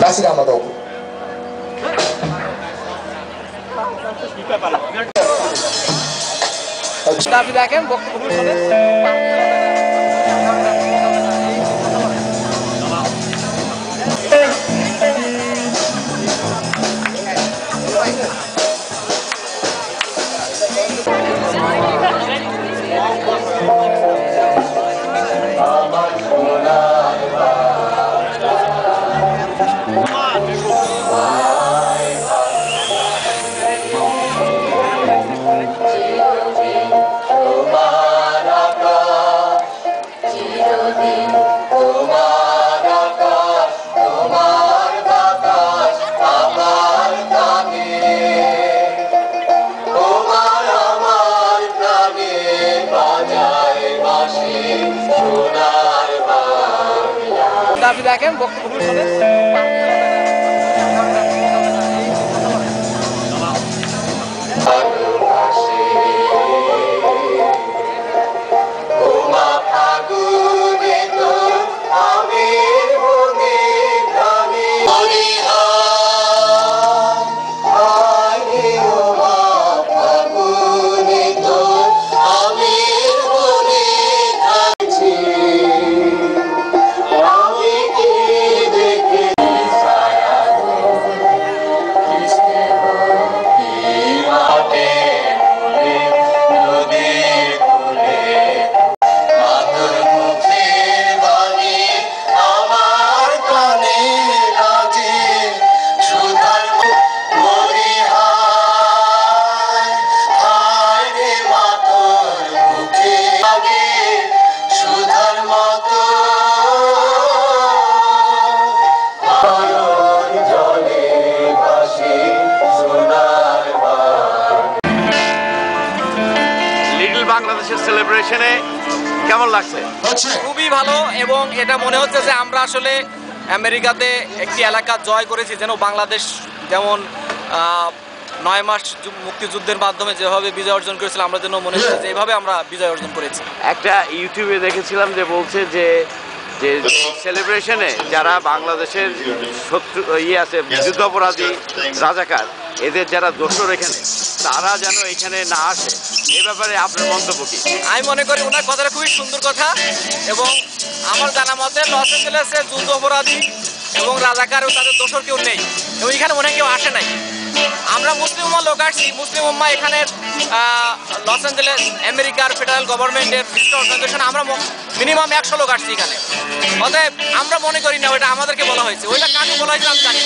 নাসির আহমদ অপু। আপনি দেখেন বক্তব্য শুনে আপনি দেখেন বক্তব্য শুনে বাংলাদেশের সেলিব্রেশনে কেমন লাগছে? খুবই ভালো, এবং এটা মনে হচ্ছে যে আমরা আসলে আমেরিকাতে একটি এলাকা জয় করেছি, যেন বাংলাদেশ যেমন 9 মাস মুক্তিযুদ্ধের মাধ্যমে যেভাবে বিজয় অর্জন করেছিলাম, আমরা যেন মনে হচ্ছে যে এইভাবে আমরা বিজয় অর্জন করেছি। একটা ইউটিউবে দেখেছিলাম যে বলছে যে যে সেলিব্রেশনে যারা বাংলাদেশের শত্রু আছে যুদ্ধাপরাধী রাজাকার, এদের যারা দোসর এখানে, তারা যেন এখানে না আসে, এ ব্যাপারে আপনার মন্তব্য কি? আমি মনে করি ওনার কথাটা খুবই সুন্দর কথা, এবং আমার জানা মতে লস অ্যাঞ্জেলেসে যুদ্ধ অপরাধী এবং রাজাকার ও তাদের দোসর কেউ নেই, এবং এখানে মনে কেউ আসে নাই। আমরা মুসলিম উম্মাহ লোক আসছি, মুসলিম উম্মাহ এখানে লস অ্যাঞ্জেলেস আমেরিকার ফেডারেল গভর্নমেন্টের ভিজিট অর্গানাইজেশন, আমরা মিনিমাম 100 লোক আসছি এখানে। অতএব আমরা মনে করি না ওইটা আমাদেরকে বলা হয়েছে, ওইটা কাকে বলা হয়েছে আমি জানি।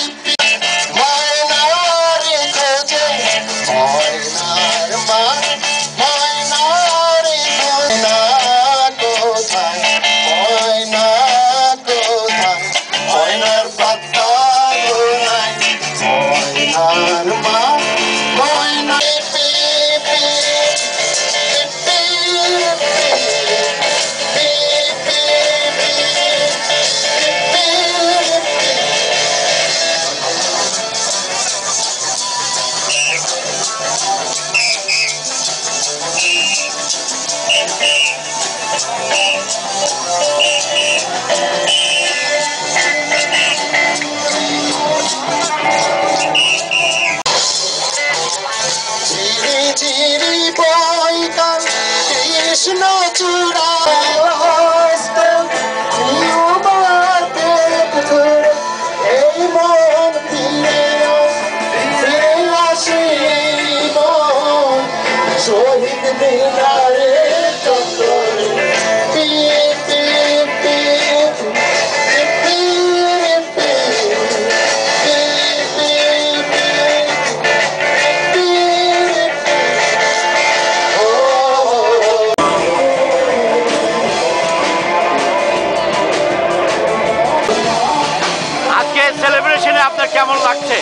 সেলিব্রেশনে আপনার কেমন লাগছে?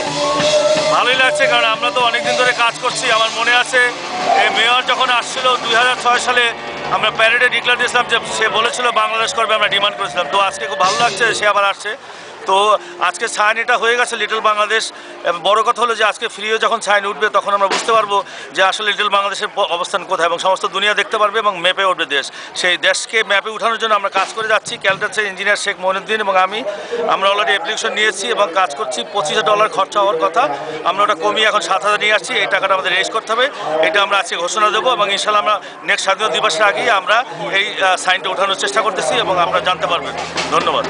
ভালোই লাগছে, কারণ আমরা তো অনেকদিন ধরে কাজ করছি। আমার মনে আছে এই মেয়র যখন আসছিল 2006 সালে, আমরা প্যারেডে ডিক্লেয়ার দিয়েছিলাম যে সে বলেছিল বাংলাদেশ করবে, আমরা ডিমান্ড করেছিলাম। তো আজকে খুব ভালো লাগছে সে আবার আসছে। তো আজকে সাইন এটা হয়ে গেছে লিটল বাংলাদেশ। বড় কথা হলো যে আজকে ফ্রিও যখন সাইন উঠবে তখন আমরা বুঝতে পারবো যে আসলে লিটল বাংলাদেশের অবস্থান কোথায়, এবং সমস্ত দুনিয়া দেখতে পারবে এবং ম্যাপে উঠবে দেশ। সেই দেশকে ম্যাপে উঠানোর জন্য আমরা কাজ করে যাচ্ছি। ক্যালকাটার ইঞ্জিনিয়ার শেখ মইনুদ্দিন এবং আমরা অলরেডি অ্যাপ্লিকেশন নিয়েছি এবং কাজ করছি। $25,000 খরচা হওয়ার কথা, আমরা ওটা কমিয়ে এখন 7,000 নিয়ে আসছি। এই টাকাটা আমাদের রেজ করতে হবে, এটা আমরা আজকে ঘোষণা দেবো এবং ইনশাল্লাহ আমরা নেক্সট স্বাধীনতা দিবসের আগেই আমরা এই সাইনটা ওঠানোর চেষ্টা করতেছি এবং আপনারা জানতে পারবেন। ধন্যবাদ।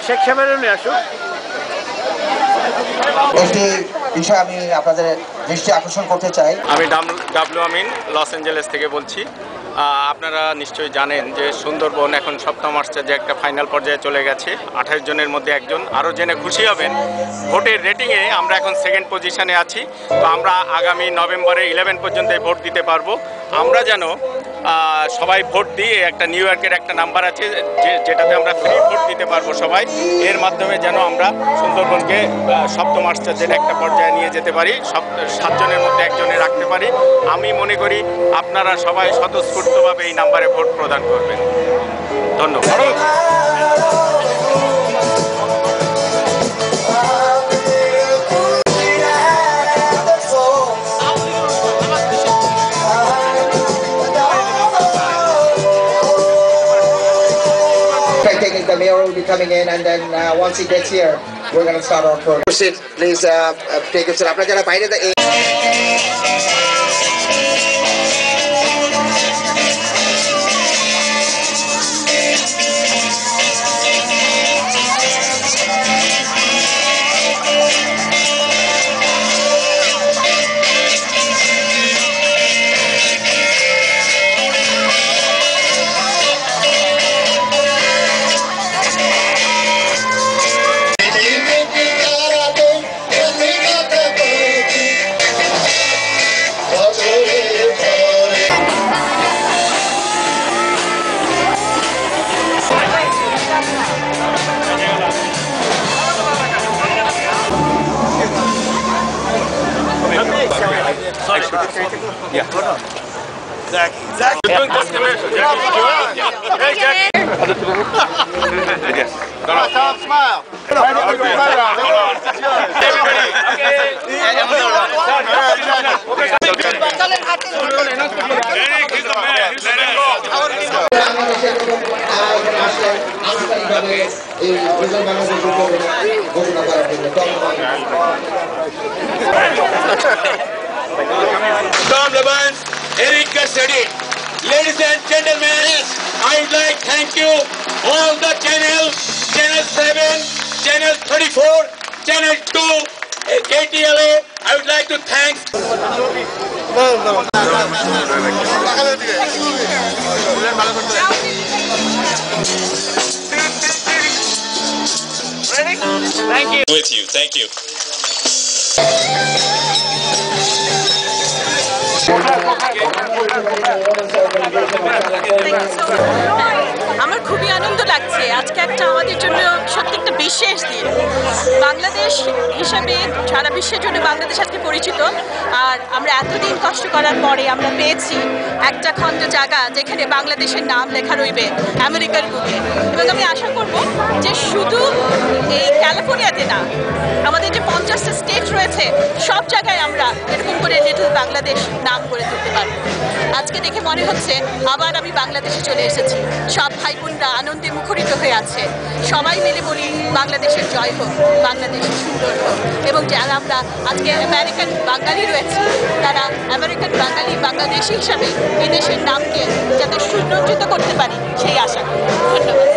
শেখ সাহেবেরও নিয়ে আসুন। একটি বিষয় আমি আপনাদের দৃষ্টি আকর্ষণ করতে চাই। আমি ডাবলু আমিন লস অ্যাঞ্জেলেস থেকে বলছি। আপনারা নিশ্চয়ই জানেন যে সুন্দরবন এখন সপ্তম আসছে, যে একটা ফাইনাল পর্যায়ে চলে গেছে। 28 জনের মধ্যে একজন। আরও জেনে খুশি হবেন, ভোটের রেটিংয়ে আমরা এখন সেকেন্ড পজিশনে আছি। তো আমরা আগামী নভেম্বরে 11 পর্যন্ত ভোট দিতে পারবো। আমরা যেন সবাই ভোট দিয়ে একটা নিউ ইয়র্কের একটা নাম্বার আছে যেটাতে আমরা ফ্রি ভোট দিতে পারবো সবাই। এর মাধ্যমে যেন আমরা সুন্দরবনকে সপ্তম আশ্চর্যের একটা পর্যায়ে নিয়ে যেতে পারি, 7 জনের মধ্যে একজনে রাখতে পারি। আমি মনে করি আপনারা সবাই স্বতঃস্ফূর্তভাবে এই নাম্বারে ভোট প্রদান করবেন। ধন্যবাদ। The mayor will be coming in, and then once he gets here, we're going to start our program. Please take it. আপনারা যারা বাইরে Zach, you're doing this commercial. Hey, Jackie. Tom, smile. Everybody. Eric, he's the man. Let him go. Tom Labans, Eric Custody. Ladies and gentlemen, I would like to thank you all the channels, Channel 7, Channel 34, Channel 2, KTLA. I would like to thank Thank you. with you. Thank you. আমার খুবই আনন্দ লাগছে। আজকে একটা আমাদের জন্য সত্যি একটা বিশেষ দিন। বাংলাদেশ হিসাবে সারা বিশ্বের জন্য বাংলাদেশ আজকে পরিচিত। আর আমরা এতদিন কষ্ট করার পরে আমরা পেয়েছি একটা খণ্ড জায়গা যেখানে বাংলাদেশের নাম লেখা রইবে আমেরিকার বুকে। এবং আমি আশা করব যে শুধু এই ক্যালিফোর্নিয়াতে না, আমাদের যে 50টা স্টেট রয়েছে সব জায়গায় আমরা এরকম করে লিটল বাংলাদেশ নাম করে তুলতে পারবো। আজকে দেখে মনে হচ্ছে আবার আমি বাংলাদেশে চলে এসেছি। সব ভাই বোনরা আনন্দে মুখরিত হয়ে আছে। সবাই মিলে বলি বাংলাদেশের জয় হোক, বাংলাদেশের সুন্দর হোক। এবং যারা আমরা আজকে আমেরিকান বাঙালি রয়েছে, তারা আমেরিকান বাঙালি বাংলাদেশি হিসাবে এই দেশের নামকে যাতে সুরঞ্জিত করতে পারি সেই আশা করি। ধন্যবাদ।